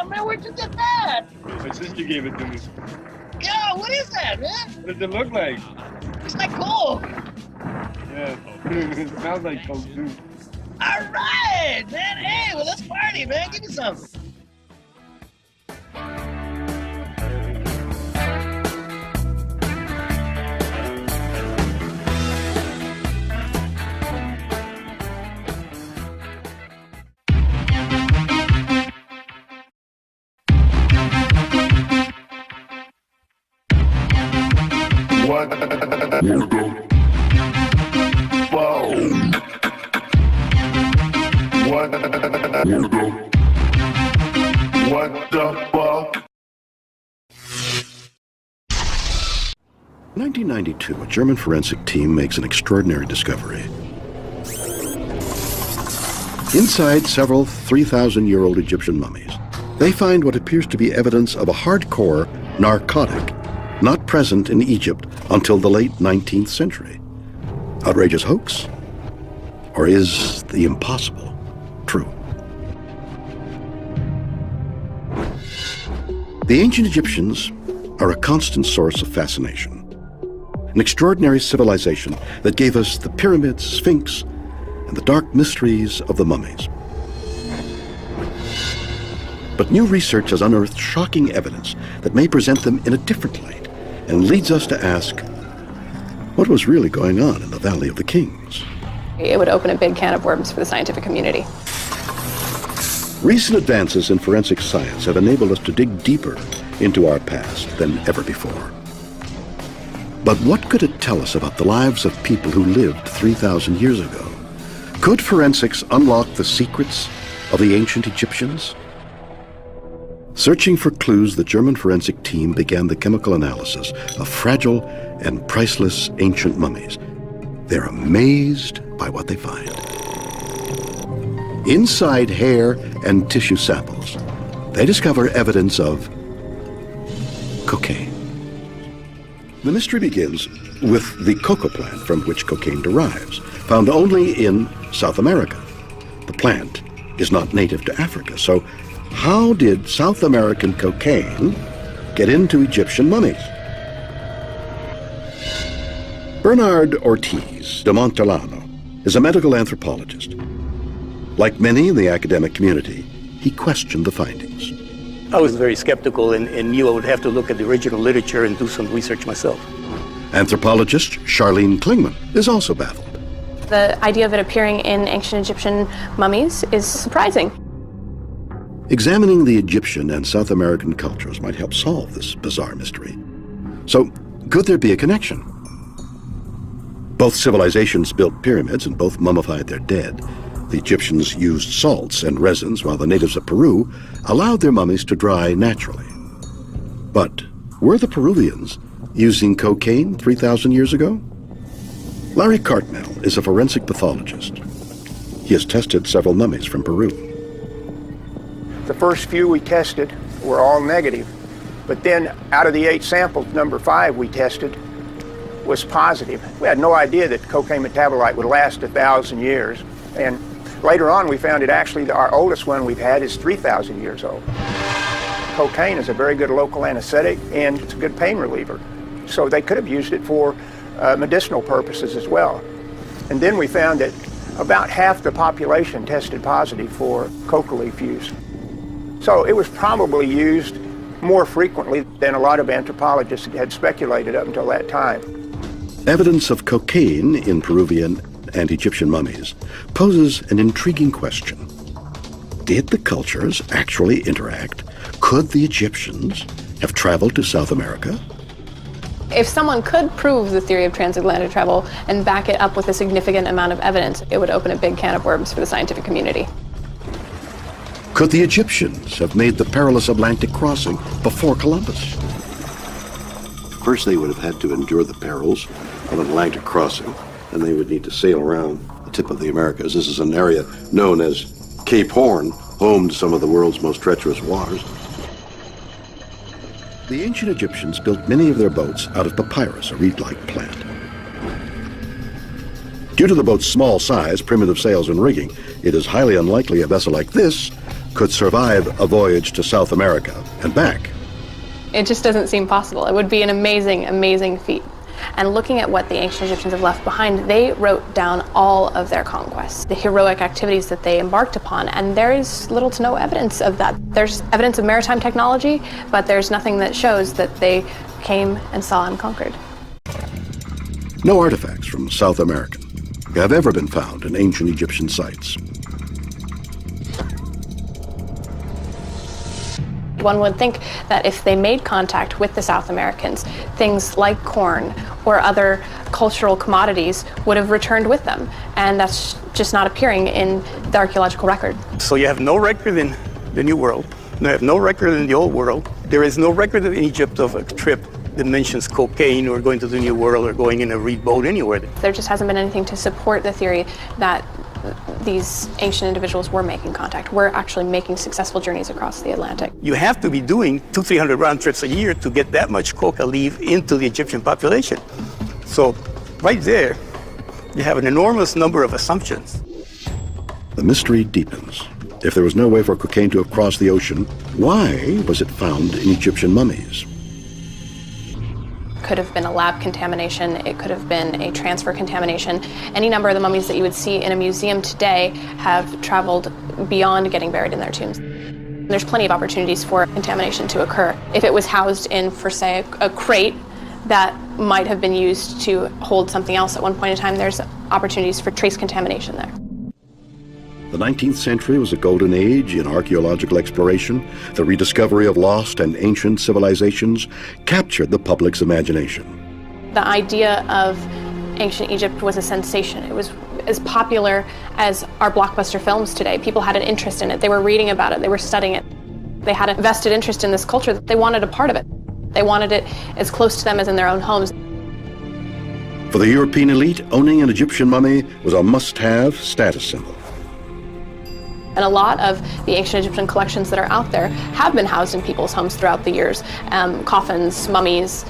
man, where'd you get that? My sister gave it to me. Yo, what is that, man? What does it look like? It's like coke. Yeah, it smells like coke too. All right, man. Hey, well, let's party, man. Give me some. What? Whoa. What? What the fuck? In 1992, a German forensic team makes an extraordinary discovery. Inside several 3,000-year-old Egyptian mummies, they find what appears to be evidence of a hardcore narcotic not present in Egypt until the late 19th century. Outrageous hoax? Or is the impossible true? The ancient Egyptians are a constant source of fascination. An extraordinary civilization that gave us the pyramids, Sphinx, and the dark mysteries of the mummies. But new research has unearthed shocking evidence that may present them in a different light and leads us to ask, what was really going on in the Valley of the Kings? It would open a big can of worms for the scientific community. Recent advances in forensic science have enabled us to dig deeper into our past than ever before. But what could it tell us about the lives of people who lived 3,000 years ago? Could forensics unlock the secrets of the ancient Egyptians? Searching for clues, the German forensic team began the chemical analysis of fragile and priceless ancient mummies. They're amazed by what they find. Inside hair and tissue samples, they discover evidence of cocaine. The mystery begins with the coca plant from which cocaine derives, found only in South America. The plant is not native to Africa, so how did South American cocaine get into Egyptian mummies? Bernard Ortiz de Montellano is a medical anthropologist. Like many in the academic community, he questioned the findings. I was very skeptical and knew I would have to look at the original literature and do some research myself. Anthropologist Charlene Klingman is also baffled. The idea of it appearing in ancient Egyptian mummies is surprising. Examining the Egyptian and South American cultures might help solve this bizarre mystery. So, could there be a connection? Both civilizations built pyramids and both mummified their dead. The Egyptians used salts and resins, while the natives of Peru allowed their mummies to dry naturally. But were the Peruvians using cocaine 3,000 years ago? Larry Cartmel is a forensic pathologist. He has tested several mummies from Peru. The first few we tested were all negative, but then out of the 8 samples, number 5 we tested was positive. We had no idea that cocaine metabolite would last 1,000 years, and later on we found it actually our oldest one we've had is 3,000 years old. Cocaine is a very good local anesthetic and it's a good pain reliever, so they could have used it for medicinal purposes as well. And then we found that about half the population tested positive for coca leaf use. So it was probably used more frequently than a lot of anthropologists had speculated up until that time. Evidence of cocaine in Peruvian and Egyptian mummies poses an intriguing question. Did the cultures actually interact? Could the Egyptians have traveled to South America? If someone could prove the theory of transatlantic travel and back it up with a significant amount of evidence, it would open a big can of worms for the scientific community. Could the Egyptians have made the perilous Atlantic crossing before Columbus? First, they would have had to endure the perils of an Atlantic crossing, and they would need to sail around the tip of the Americas. This is an area known as Cape Horn, home to some of the world's most treacherous waters. The ancient Egyptians built many of their boats out of papyrus, a reed-like plant. Due to the boat's small size, primitive sails, and rigging, it is highly unlikely a vessel like this could survive a voyage to South America and back. It just doesn't seem possible. It would be an amazing, amazing feat. And looking at what the ancient Egyptians have left behind, they wrote down all of their conquests, the heroic activities that they embarked upon, and there is little to no evidence of that. There's evidence of maritime technology, but there's nothing that shows that they came and saw and conquered. No artifacts from South America have ever been found in ancient Egyptian sites. One would think that if they made contact with the South Americans, things like corn or other cultural commodities would have returned with them, and that's just not appearing in the archaeological record. So you have no record in the New World, you have no record in the Old World. There is no record in Egypt of a trip that mentions cocaine or going to the New World or going in a reed boat anywhere. There just hasn't been anything to support the theory that these ancient individuals were making contact, were actually making successful journeys across the Atlantic. You have to be doing 200-300 round trips a year to get that much coca leaf into the Egyptian population. So right there, you have an enormous number of assumptions. The mystery deepens. If there was no way for cocaine to have crossed the ocean, why was it found in Egyptian mummies? Could have been a lab contamination, it could have been a transfer contamination. Any number of the mummies that you would see in a museum today have traveled beyond getting buried in their tombs. There's plenty of opportunities for contamination to occur. If it was housed in, for say, a crate that might have been used to hold something else at one point in time, there's opportunities for trace contamination there. The 19th century was a golden age in archaeological exploration. The rediscovery of lost and ancient civilizations captured the public's imagination. The idea of ancient Egypt was a sensation. It was as popular as our blockbuster films today. People had an interest in it. They were reading about it. They were studying it. They had a vested interest in this culture. They wanted a part of it. They wanted it as close to them as in their own homes. For the European elite, owning an Egyptian mummy was a must-have status symbol. And a lot of the ancient Egyptian collections that are out there have been housed in people's homes throughout the years. Coffins, mummies,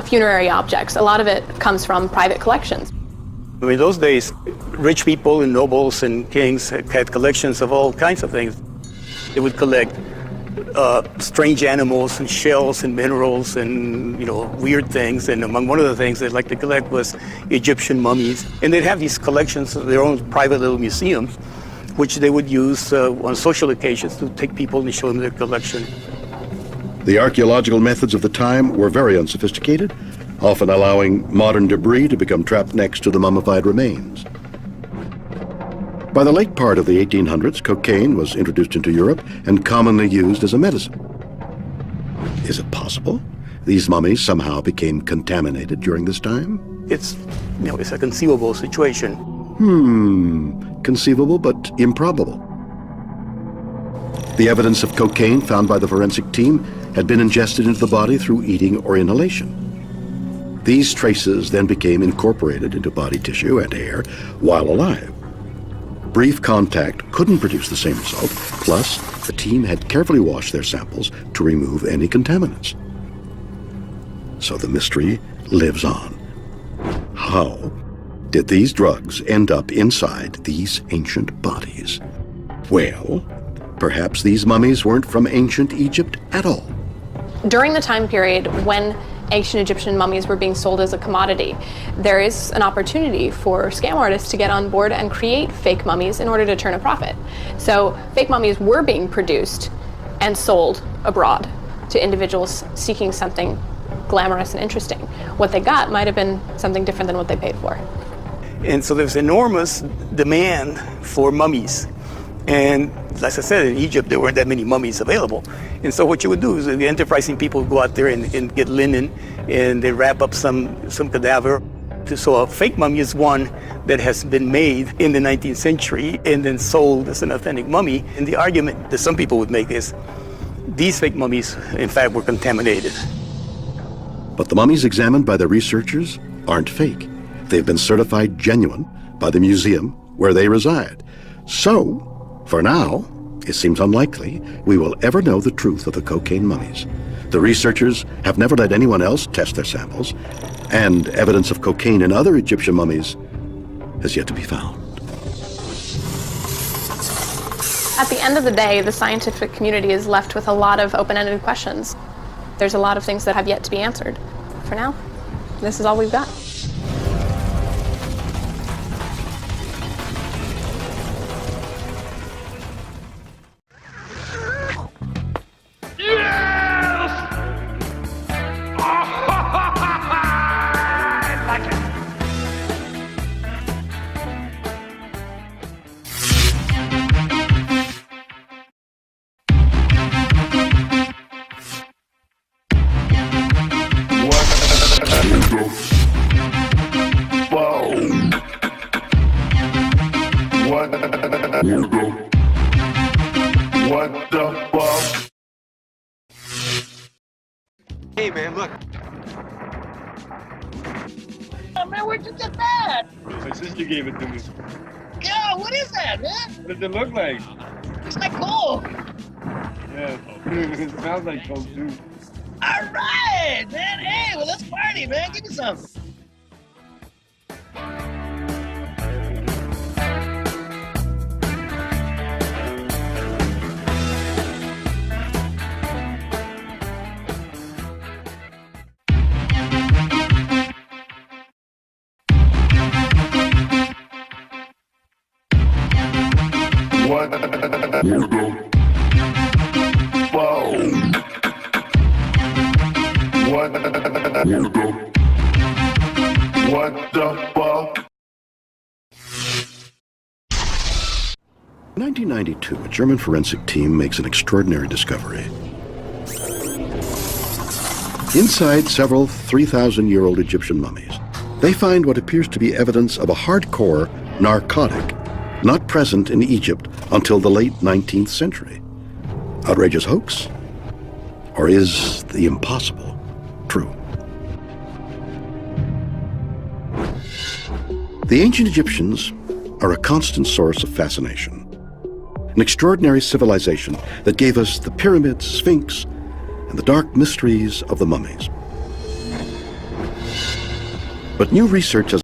funerary objects. A lot of it comes from private collections. In those days, rich people and nobles and kings had collections of all kinds of things. They would collect strange animals and shells and minerals and weird things. And among one of the things they'd like to collect was Egyptian mummies. And they'd have these collections of their own private little museums, which they would use on social occasions to take people and show them their collection. The archaeological methods of the time were very unsophisticated, often allowing modern debris to become trapped next to the mummified remains. By the late part of the 1800s, cocaine was introduced into Europe and commonly used as a medicine. Is it possible these mummies somehow became contaminated during this time? It's a conceivable situation. Conceivable but improbable. The evidence of cocaine found by the forensic team had been ingested into the body through eating or inhalation. These traces then became incorporated into body tissue and hair while alive. Brief contact couldn't produce the same result, plus the team had carefully washed their samples to remove any contaminants. So the mystery lives on. How did these drugs end up inside these ancient bodies? Well, perhaps these mummies weren't from ancient Egypt at all. During the time period when ancient Egyptian mummies were being sold as a commodity, there is an opportunity for scam artists to get on board and create fake mummies in order to turn a profit. So fake mummies were being produced and sold abroad to individuals seeking something glamorous and interesting. What they got might have been something different than what they paid for. And so there's enormous demand for mummies. And as I said, in Egypt, there weren't that many mummies available. And so what you would do is the enterprising people would go out there and get linen, and they wrap up some cadaver. So a fake mummy is one that has been made in the 19th century and then sold as an authentic mummy. And the argument that some people would make is these fake mummies, in fact, were contaminated. But the mummies examined by the researchers aren't fake. They've been certified genuine by the museum where they reside. So, for now, it seems unlikely we will ever know the truth of the cocaine mummies. The researchers have never let anyone else test their samples, and evidence of cocaine in other Egyptian mummies has yet to be found. At the end of the day, the scientific community is left with a lot of open-ended questions. There's a lot of things that have yet to be answered. For now, this is all we've got. What the fuck? Hey man, look. Oh, man, where'd you get that? My sister gave it to me. Yeah, what is that, man? What does it look like? It's like coal. Yeah, it smells like coke too. All right, man. Hey, well, let's party, man. Give me some. What the fuck? What the fuck? In 1992, a German forensic team makes an extraordinary discovery. Inside several 3,000-year-old Egyptian mummies, they find what appears to be evidence of a hardcore narcotic not present in Egypt until the late 19th century. Outrageous hoax? Or is the impossible true? The ancient Egyptians are a constant source of fascination. An extraordinary civilization that gave us the pyramids, Sphinx, and the dark mysteries of the mummies. But new research has